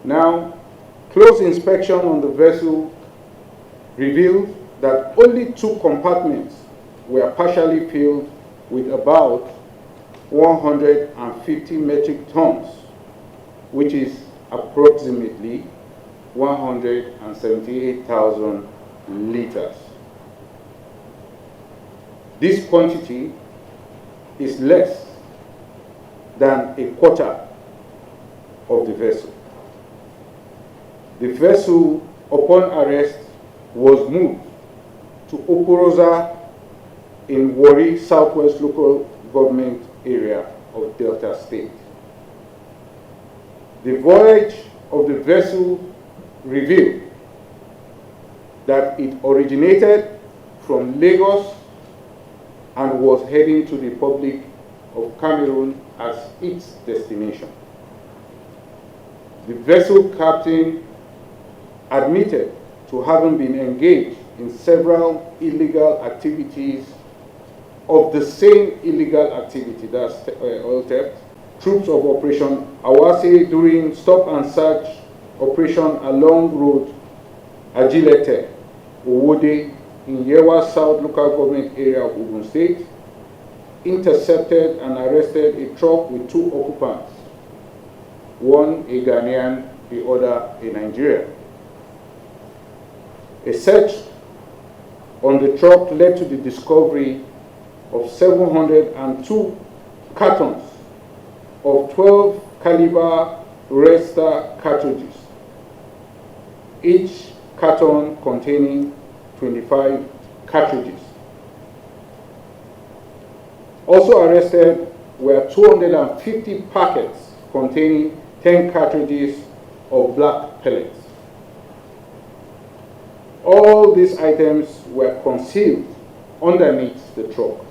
Now, close inspection on the vessel revealed that only 2 compartments were partially filled with about 150 metric tons, which is approximately 178,000 liters. This quantity is less than a quarter of the vessel. The vessel, upon arrest, was moved to Okorosa in Warri, Southwest Local Government Area of Delta State. The voyage of the vessel revealed that it originated from Lagos and was heading to the Republic of Cameroon as its destination. The vessel captain admitted to having been engaged in several illegal activities of the same illegal activity, that's oil theft. Troops of Operation Awase during stop and search operation along road Ajilete, Owode in Yewa South Local Government Area of Ogun State, intercepted and arrested a truck with 2 occupants, one a Ghanaian, the other a Nigerian. A search on the truck led to the discovery of 702 cartons of 12 caliber Resta cartridges, each carton containing 25 cartridges. Also arrested were 250 packets containing 10 cartridges of black pellets. All these items were concealed underneath the truck.